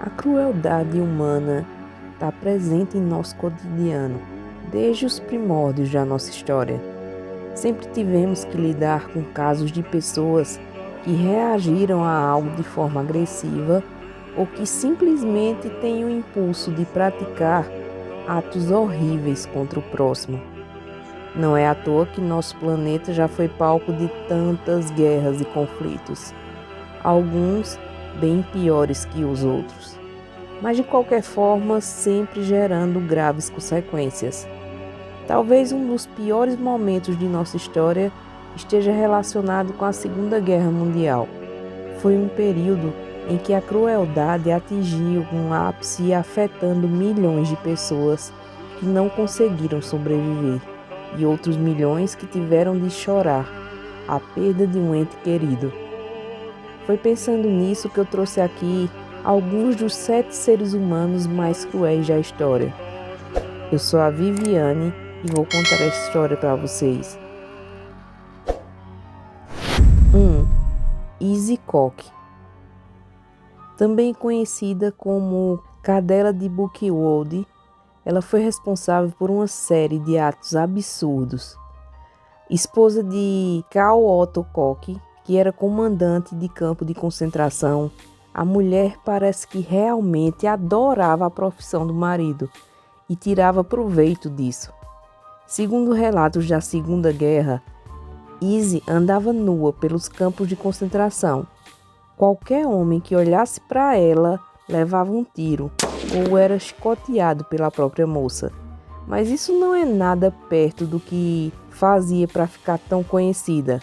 A crueldade humana está presente em nosso cotidiano, desde os primórdios da nossa história. Sempre tivemos que lidar com casos de pessoas que reagiram a algo de forma agressiva ou que simplesmente têm o impulso de praticar atos horríveis contra o próximo. Não é à toa que nosso planeta já foi palco de tantas guerras e conflitos, alguns bem piores que os outros, mas de qualquer forma sempre gerando graves consequências. Talvez um dos piores momentos de nossa história esteja relacionado com a Segunda Guerra Mundial. Foi um período em que a crueldade atingiu um ápice afetando milhões de pessoas que não conseguiram sobreviver e outros milhões que tiveram de chorar a perda de um ente querido. Foi pensando nisso que eu trouxe aqui alguns dos 7 seres humanos mais cruéis da história. Eu sou a Viviane e vou contar essa história para vocês. 1. Izzy Koch. Também conhecida como Cadela de Buchenwald, ela foi responsável por uma série de atos absurdos. Esposa de Karl Otto Koch, que era comandante de campo de concentração, a mulher parece que realmente adorava a profissão do marido e tirava proveito disso. Segundo relatos da Segunda Guerra, Izzy andava nua pelos campos de concentração. Qualquer homem que olhasse para ela levava um tiro ou era chicoteado pela própria moça. Mas isso não é nada perto do que fazia para ficar tão conhecida.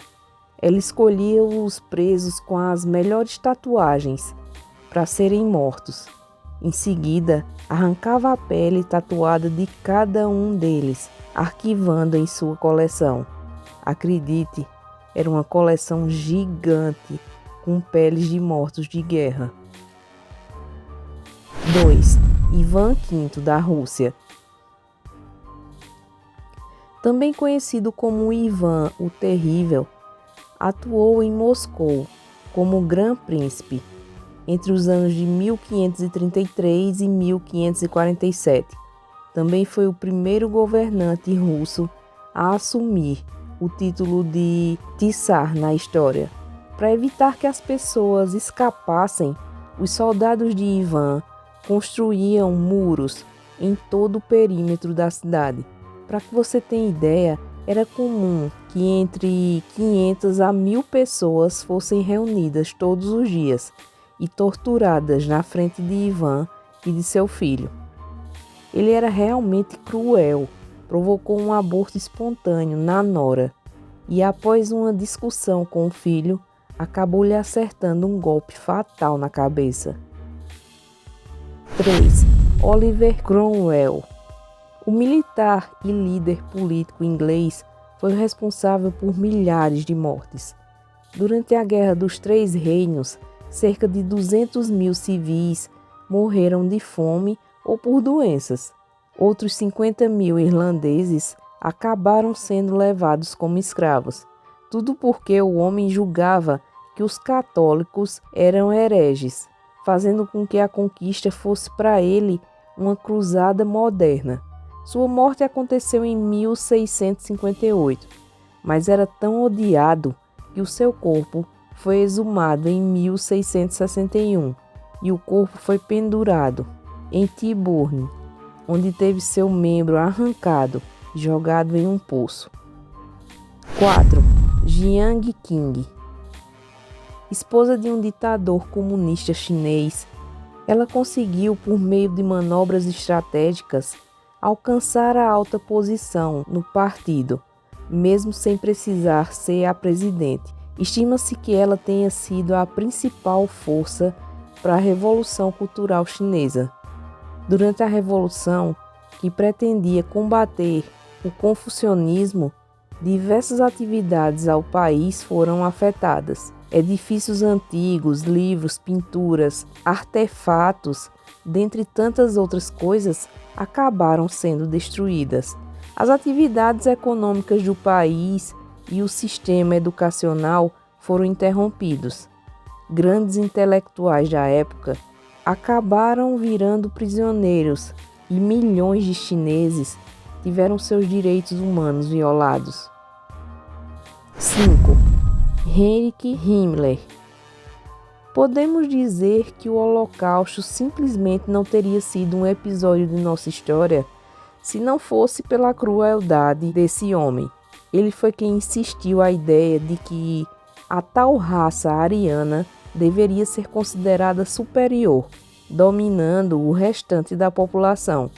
Ela escolhia os presos com as melhores tatuagens para serem mortos. Em seguida, arrancava a pele tatuada de cada um deles, arquivando em sua coleção. Acredite, era uma coleção gigante com peles de mortos de guerra. 2. Ivan V da Rússia. Também conhecido como Ivan o Terrível, atuou em Moscou como Grande Príncipe entre os anos de 1533 e 1547. Também foi o primeiro governante russo a assumir o título de Tsar na história. Para evitar que as pessoas escapassem, os soldados de Ivan construíam muros em todo o perímetro da cidade. Para que você tenha ideia, era comum que entre 500 a 1000 pessoas fossem reunidas todos os dias e torturadas na frente de Ivan e de seu filho. Ele era realmente cruel, provocou um aborto espontâneo na nora e, após uma discussão com o filho, acabou lhe acertando um golpe fatal na cabeça. 3. Oliver Cromwell. O militar e líder político inglês foi o responsável por milhares de mortes. Durante a Guerra dos Três Reinos, cerca de 200.000 civis morreram de fome ou por doenças. Outros 50.000 irlandeses acabaram sendo levados como escravos. Tudo porque o homem julgava que os católicos eram hereges, fazendo com que a conquista fosse para ele uma cruzada moderna. Sua morte aconteceu em 1658, mas era tão odiado que o seu corpo foi exumado em 1661 e o corpo foi pendurado em Tyburn, onde teve seu membro arrancado e jogado em um poço. 4. Jiang Qing. Esposa de um ditador comunista chinês, ela conseguiu, por meio de manobras estratégicas, alcançar a alta posição no partido, mesmo sem precisar ser a presidente. Estima-se que ela tenha sido a principal força para a Revolução Cultural Chinesa. Durante a Revolução, que pretendia combater o confucionismo, diversas atividades ao país foram afetadas. Edifícios antigos, livros, pinturas, artefatos, dentre tantas outras coisas, acabaram sendo destruídas. As atividades econômicas do país e o sistema educacional foram interrompidos. Grandes intelectuais da época acabaram virando prisioneiros e milhões de chineses tiveram seus direitos humanos violados. 5. Heinrich Himmler. Podemos dizer que o Holocausto simplesmente não teria sido um episódio de nossa história se não fosse pela crueldade desse homem. Ele foi quem insistiu a ideia de que a tal raça ariana deveria ser considerada superior, dominando o restante da população.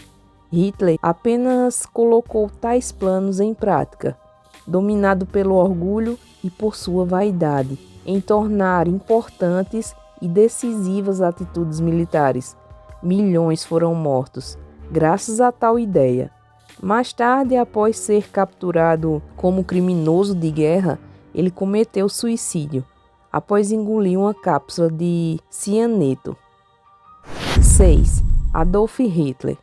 Hitler apenas colocou tais planos em prática, dominado pelo orgulho e por sua vaidade, em tornar importantes e decisivas atitudes militares. Milhões foram mortos, graças a tal ideia. Mais tarde, após ser capturado como criminoso de guerra, ele cometeu suicídio, após engolir uma cápsula de cianeto. 6. Adolf Hitler.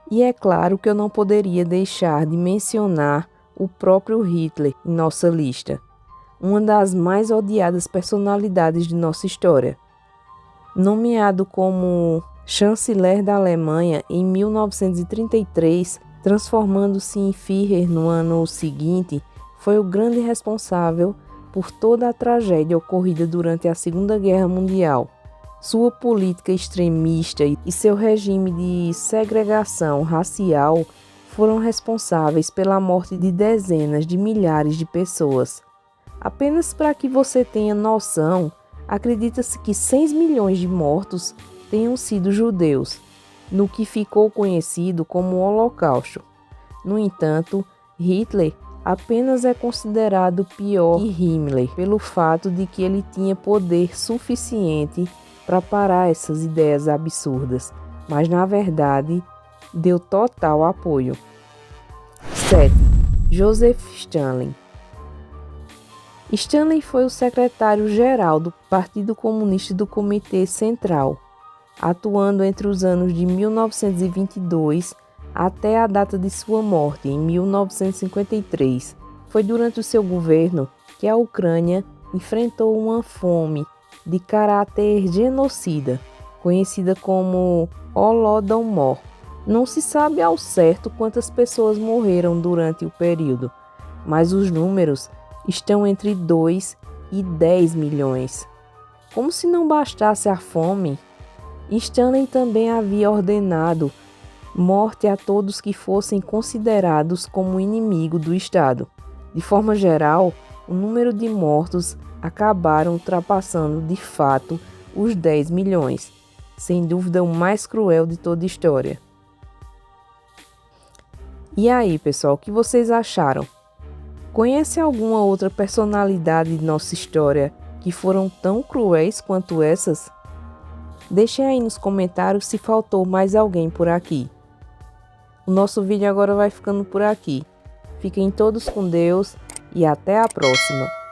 E é claro que eu não poderia deixar de mencionar o próprio Hitler em nossa lista, uma das mais odiadas personalidades de nossa história. Nomeado como chanceler da Alemanha em 1933, transformando-se em Führer no ano seguinte, foi o grande responsável por toda a tragédia ocorrida durante a Segunda Guerra Mundial. Sua política extremista e seu regime de segregação racial foram responsáveis pela morte de dezenas de milhares de pessoas. Apenas para que você tenha noção, acredita-se que 6 milhões de mortos tenham sido judeus, no que ficou conhecido como Holocausto. No entanto, Hitler apenas é considerado pior que Himmler pelo fato de que ele tinha poder suficiente para parar essas ideias absurdas, mas na verdade deu total apoio. 7. Joseph Stalin. Stalin foi o secretário-geral do Partido Comunista do Comitê Central, atuando entre os anos de 1922 até a data de sua morte, em 1953. Foi durante o seu governo que a Ucrânia enfrentou uma fome de caráter genocida, conhecida como Holodomor. Não se sabe ao certo quantas pessoas morreram durante o período, mas os números estão entre 2 e 10 milhões. Como se não bastasse a fome, Stalin também havia ordenado morte a todos que fossem considerados como inimigo do Estado. De forma geral, o número de mortos acabaram ultrapassando de fato os 10 milhões, sem dúvida o mais cruel de toda a história. E aí, pessoal, o que vocês acharam? Conhece alguma outra personalidade de nossa história que foram tão cruéis quanto essas? Deixem aí nos comentários se faltou mais alguém por aqui. O nosso vídeo agora vai ficando por aqui. Fiquem todos com Deus e até a próxima!